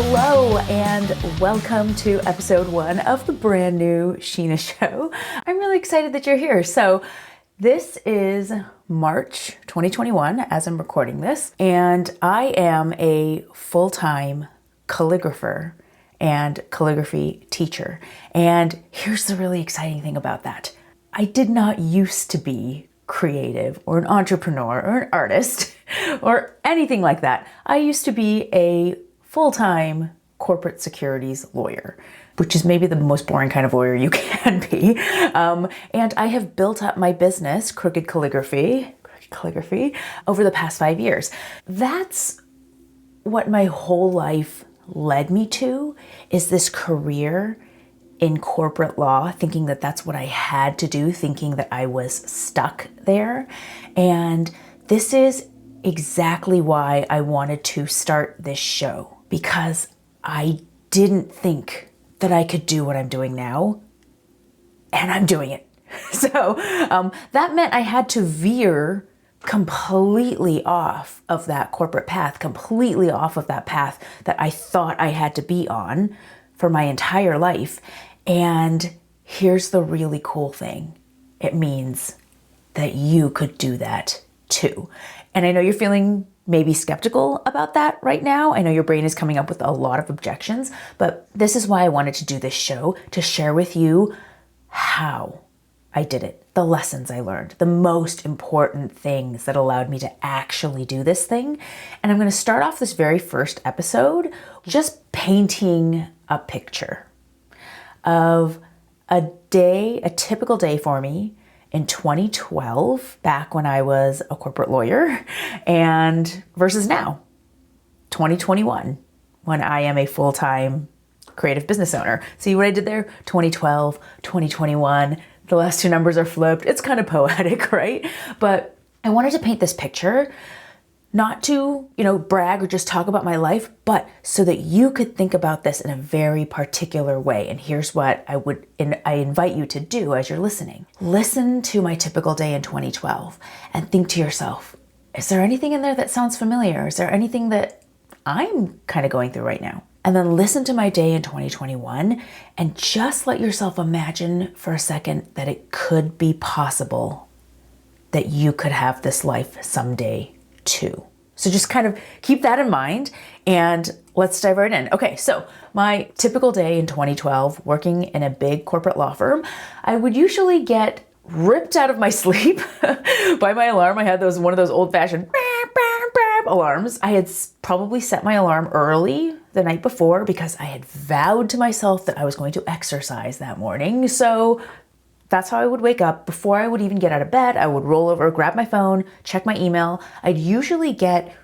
Hello and welcome to episode 1 of the brand new Shinah show. I'm really excited that you're here. So this is March 2021 as I'm recording this, and I am a full-time calligrapher and calligraphy teacher. And here's the really exciting thing about that. I did not used to be creative or an entrepreneur or an artist or anything like that. I used to be a full-time corporate securities lawyer, which is maybe the most boring kind of lawyer you can be. And I have built up my business, Crooked Calligraphy, over the past 5 years. That's what my whole life led me to, is this career in corporate law, thinking that that's what I had to do, thinking that I was stuck there. And this is exactly why I wanted to start this show, because I didn't think that I could do what I'm doing now, and I'm doing it. So that meant I had to veer completely off of that corporate path, completely off of that path that I thought I had to be on for my entire life. And here's the really cool thing. It means that you could do that too. And I know you're feeling maybe skeptical about that right now. I know your brain is coming up with a lot of objections, but this is why I wanted to do this show, to share with you how I did it, the lessons I learned, the most important things that allowed me to actually do this thing. And I'm going to start off this very first episode just painting a picture of a day, a typical day for me in 2012, back when I was a corporate lawyer, and versus now, 2021, when I am a full-time creative business owner. See what I did there? 2012, 2021, the last two numbers are flipped. It's kind of poetic, right? But I wanted to paint this picture, not to, brag or just talk about my life, but so that you could think about this in a very particular way. And here's what I invite you to do as you're listening. Listen to my typical day in 2012 and think to yourself, is there anything in there that sounds familiar? Is there anything that I'm kind of going through right now? And then listen to my day in 2021 and just let yourself imagine for a second that it could be possible that you could have this life someday too. So just kind of keep that in mind and let's dive right in. Okay, so my typical day in 2012, working in a big corporate law firm, I would usually get ripped out of my sleep by my alarm. I had one of those old-fashioned alarms. I had probably set my alarm early the night before because I had vowed to myself that I was going to exercise that morning. So that's how I would wake up. Before I would even get out of bed, I would roll over, grab my phone, check my email. I'd usually get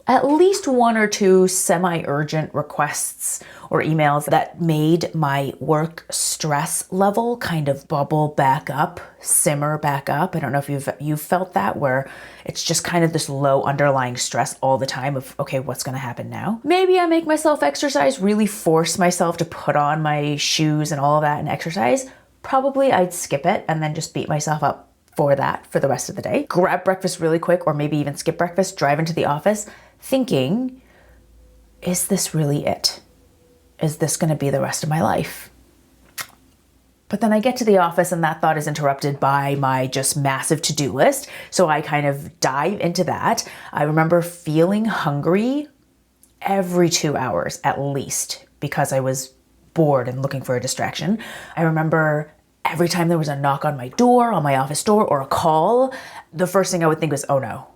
at least 1 or 2 semi-urgent requests or emails that made my work stress level kind of bubble back up, simmer back up. I don't know if you've felt that, where it's just kind of this low underlying stress all the time of, okay, what's going to happen now? Maybe I make myself exercise, really force myself to put on my shoes and all of that and exercise. Probably I'd skip it and then just beat myself up for that for the rest of the day. Grab breakfast really quick, or maybe even skip breakfast, drive into the office thinking, is this really it? Is this going to be the rest of my life? But then I get to the office and that thought is interrupted by my just massive to-do list. So I kind of dive into that. I remember feeling hungry every 2 hours at least because I was bored and looking for a distraction. I remember every time there was a knock on my door, on my office door, or a call, the first thing I would think was, oh no,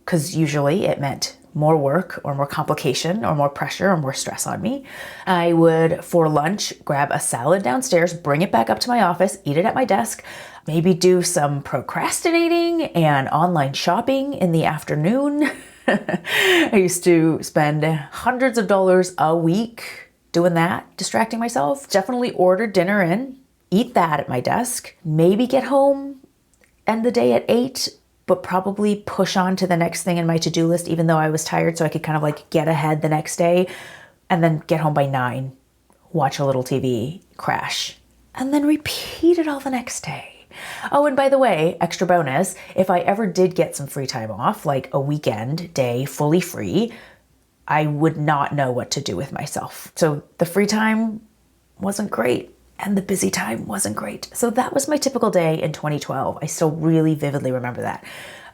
because usually it meant more work or more complication or more pressure or more stress on me. I would, for lunch, grab a salad downstairs, bring it back up to my office, eat it at my desk, maybe do some procrastinating and online shopping in the afternoon. I used to spend hundreds of dollars a week doing that, distracting myself. Definitely order dinner in, eat that at my desk, maybe get home, end the day at 8, but probably push on to the next thing in my to-do list, even though I was tired, so I could kind of like get ahead the next day, and then get home by 9, watch a little TV, crash, and then repeat it all the next day. Oh, and by the way, extra bonus, if I ever did get some free time off, like a weekend day fully free, I would not know what to do with myself. So the free time wasn't great and the busy time wasn't great. So that was my typical day in 2012. I still really vividly remember that.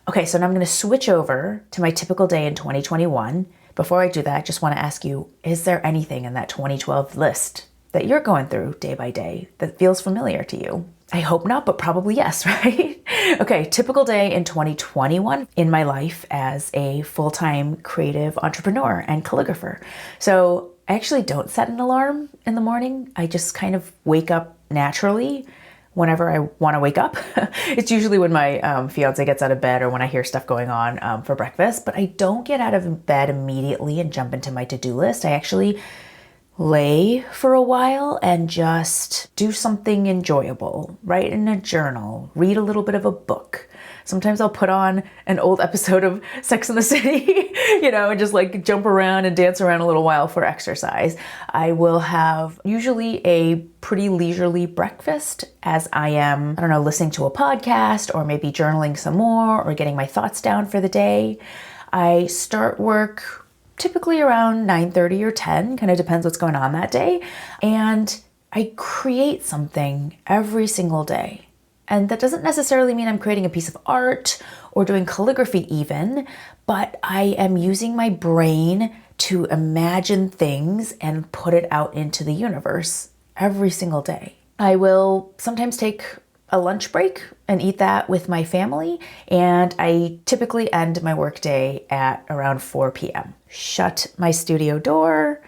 Okay, so now I'm going to switch over to my typical day in 2021. Before I do that, I just want to ask you, is there anything in that 2012 list that you're going through day by day that feels familiar to you? I hope not, but probably yes, right? Okay, typical day in 2021 in my life as a full-time creative entrepreneur and calligrapher. So I actually don't set an alarm in the morning. I just kind of wake up naturally whenever I want to wake up. It's usually when my fiance gets out of bed or when I hear stuff going on for breakfast, but I don't get out of bed immediately and jump into my to-do list. I actually lay for a while and just do something enjoyable, write in a journal, read a little bit of a book. Sometimes I'll put on an old episode of Sex and the City, and just like jump around and dance around a little while for exercise. I will have usually a pretty leisurely breakfast as I am, listening to a podcast or maybe journaling some more or getting my thoughts down for the day. I start work typically around 9:30 or 10, kind of depends what's going on that day. And I create something every single day. And that doesn't necessarily mean I'm creating a piece of art or doing calligraphy even, but I am using my brain to imagine things and put it out into the universe every single day. I will sometimes take a lunch break and eat that with my family. And I typically end my workday at around 4 p.m. Shut my studio door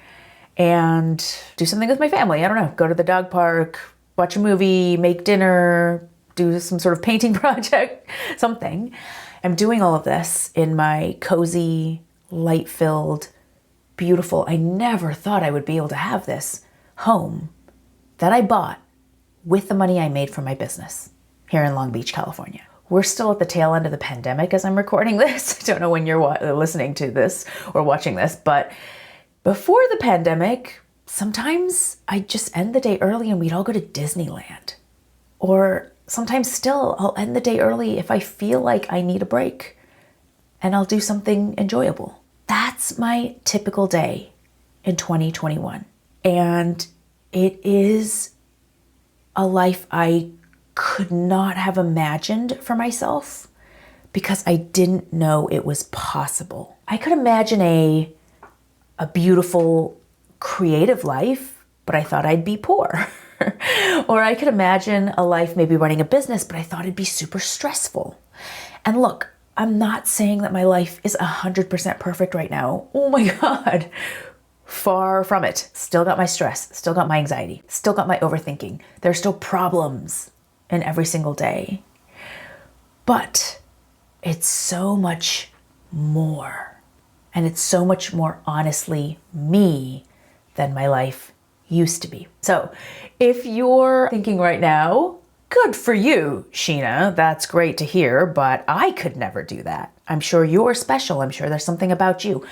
and do something with my family. I don't know, go to the dog park, watch a movie, make dinner, do some sort of painting project, something. I'm doing all of this in my cozy, light-filled, beautiful, I never thought I would be able to have this home that I bought with the money I made from my business here in Long Beach, California. We're still at the tail end of the pandemic as I'm recording this. I don't know when you're listening to this or watching this, but before the pandemic, sometimes I'd just end the day early and we'd all go to Disneyland. Or sometimes still, I'll end the day early if I feel like I need a break and I'll do something enjoyable. That's my typical day in 2021. And it is a life I could not have imagined for myself because I didn't know it was possible. I could imagine a beautiful, creative life, but I thought I'd be poor. Or I could imagine a life maybe running a business, but I thought it'd be super stressful. And look, I'm not saying that my life is 100% perfect right now. Oh my God. Far from it. Still got my stress, still got my anxiety, still got my overthinking. There's still problems in every single day. But it's so much more. And it's so much more honestly me than my life used to be. So if you're thinking right now, good for you, Shinah, that's great to hear, but I could never do that. I'm sure you're special. I'm sure there's something about you.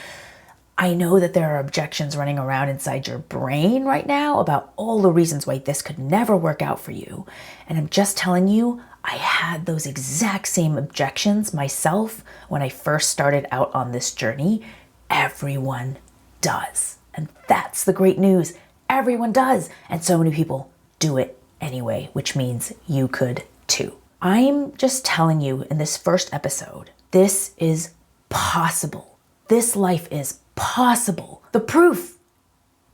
I know that there are objections running around inside your brain right now about all the reasons why this could never work out for you. And I'm just telling you, I had those exact same objections myself when I first started out on this journey. Everyone does. And that's the great news. Everyone does. And so many people do it anyway, which means you could too. I'm just telling you in this first episode, this is possible. This life is possible. The proof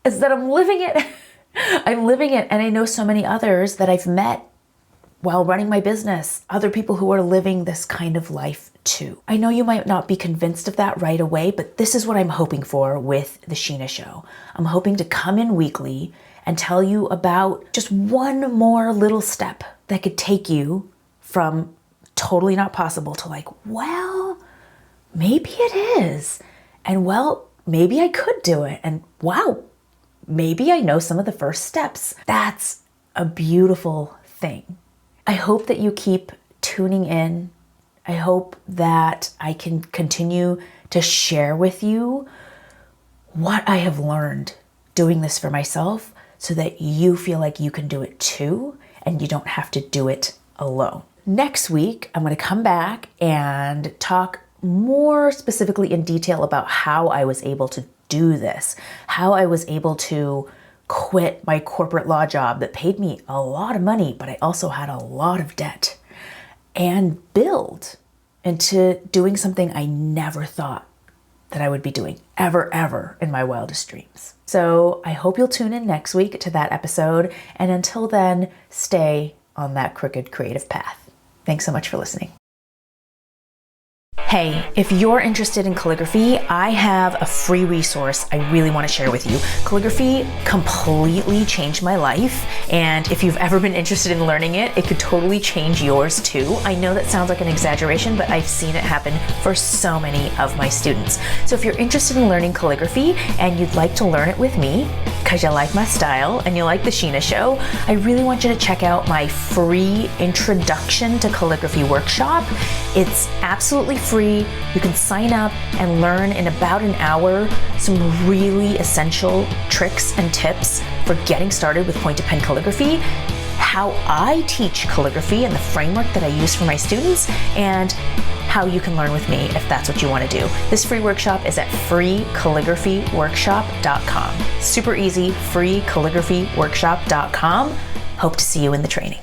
is that I'm living it. I'm living it. And I know so many others that I've met while running my business, other people who are living this kind of life too. I know you might not be convinced of that right away, but this is what I'm hoping for with the Shinah Show. I'm hoping to come in weekly and tell you about just one more little step that could take you from totally not possible to like, well, maybe it is. And well, maybe I could do it. And wow, maybe I know some of the first steps. That's a beautiful thing. I hope that you keep tuning in. I hope that I can continue to share with you what I have learned doing this for myself so that you feel like you can do it too and you don't have to do it alone. Next week, I'm going to come back and talk more specifically in detail about how I was able to do this, how I was able to quit my corporate law job that paid me a lot of money, but I also had a lot of debt, and build into doing something I never thought that I would be doing ever in my wildest dreams. So I hope you'll tune in next week to that episode. And until then, stay on that crooked creative path. Thanks so much for listening. Hey, if you're interested in calligraphy, I have a free resource I really want to share with you. Calligraphy completely changed my life, and if you've ever been interested in learning it, it could totally change yours too. I know that sounds like an exaggeration, but I've seen it happen for so many of my students. So if you're interested in learning calligraphy and you'd like to learn it with me, because you like my style and you like the Shinah show, I really want you to check out my free Introduction to Calligraphy workshop. It's absolutely free. You can sign up and learn in about an hour some really essential tricks and tips for getting started with point-to-pen calligraphy, how I teach calligraphy and the framework that I use for my students, and how you can learn with me if that's what you want to do. This free workshop is at freecalligraphyworkshop.com. Super easy, freecalligraphyworkshop.com. Hope to see you in the training.